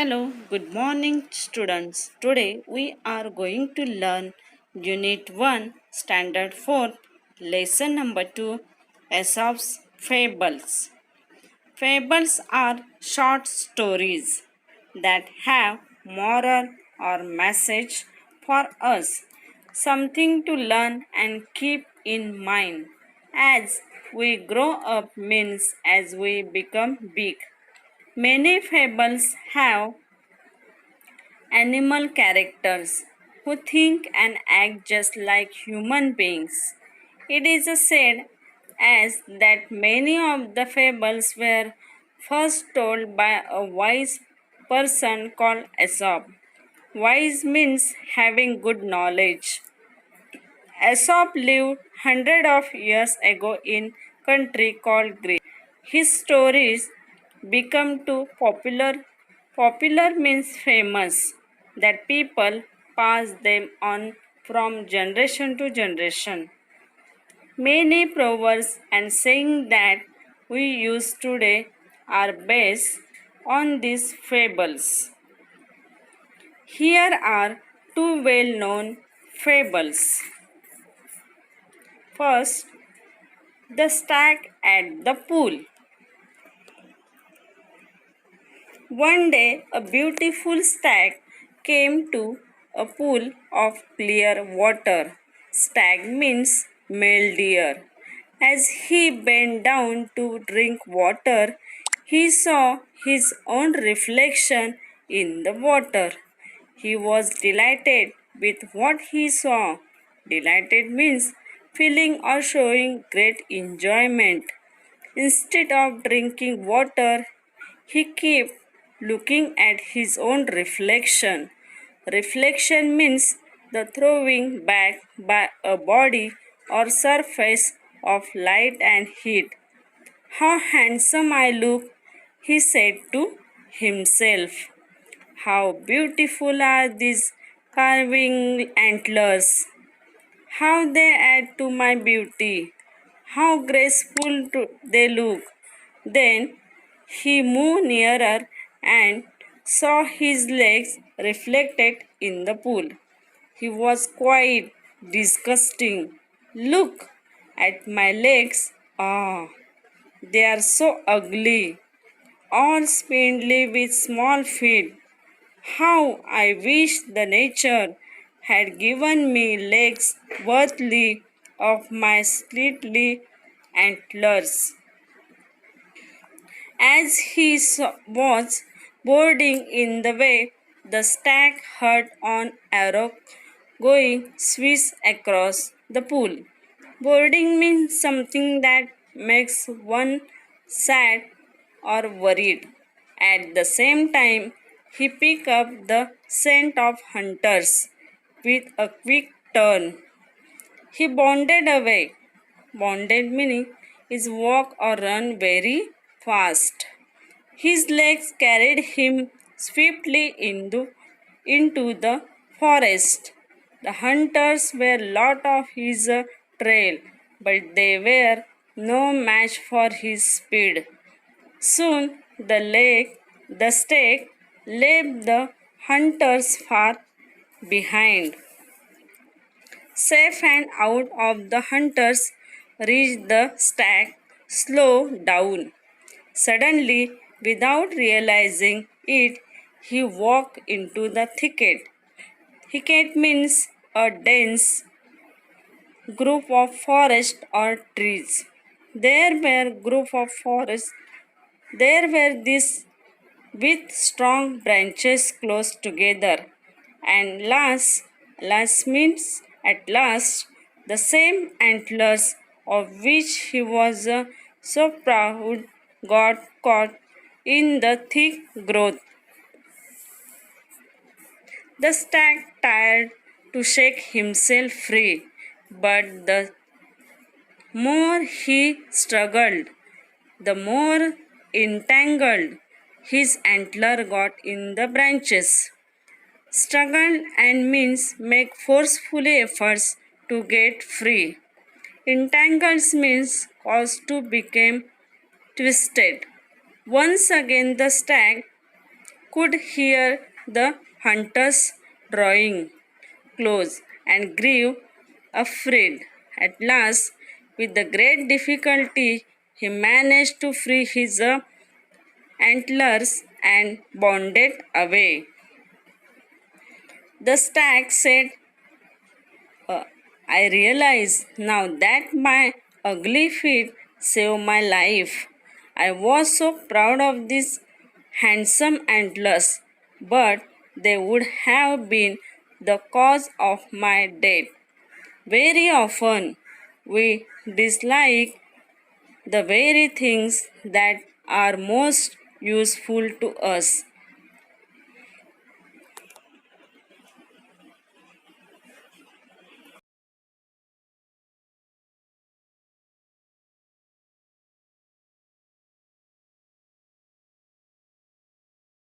Hello, good morning, students. Today we are going to learn Unit 1, Standard 4, Lesson number 2, Aesop's Fables. Fables are short stories that have moral or message for us, something to learn and keep in mind as we grow up means as we become big. Many fables have animal characters who think and act just like human beings. It is said as that many of the fables were first told by a wise person called Aesop. Wise means having good knowledge. Aesop lived hundred of years ago in country called Greece. His stories become too popular. Popular means famous, that people pass them on from generation to generation. Many proverbs and sayings that we use today are based on these fables. Here are two well-known fables. First, the stag at the pool. One day, a beautiful stag came to a pool of clear water. Stag means male deer. As he bent down to drink water, he saw his own reflection in the water. He was delighted with what he saw. Delighted means feeling or showing great enjoyment. Instead of drinking water, he kept looking at his own reflection. Reflection means the throwing back by a body or surface of light and heat. How handsome I look, he said to himself. How beautiful are these carving antlers. How they add to my beauty. How graceful they look. Then he moved nearer and saw his legs reflected in the pool. He was quite disgusting. Look at my legs. Ah, they are so ugly, all spindly with small feet. How I wish the nature had given me legs worthy of my stately antlers. As he was boarding in the way, the stag heard an arrow going swish across the pool. Boarding means something that makes one sad or worried. At the same time, he picked up the scent of hunters with a quick turn. He bounded away. Bounded meaning is walk or run very fast. His legs carried him swiftly into the forest. The hunters were lot of his trail, but they were no match for his speed. Soon the stag left the hunters far behind. Safe and out of the hunters reached the stag, slow down. Suddenly, without realizing it, he walked into the thicket. Thicket means a dense group of forest or trees. There were these with strong branches close together, and last means at last the same antlers of which he was so proud got caught in the thick growth. The stag tried to shake himself free, but the more he struggled, the more entangled his antler got in the branches. Struggle and means make forceful efforts to get free. Entangles means cause to become twisted. Once again the stag could hear the hunter's drawing close and grew afraid. At last, with the great difficulty, he managed to free his antlers and bounded away. The stag said, I realize now that my ugly feet saved my life. I was so proud of these handsome antlers, but they would have been the cause of my death. Very often, we dislike the very things that are most useful to us.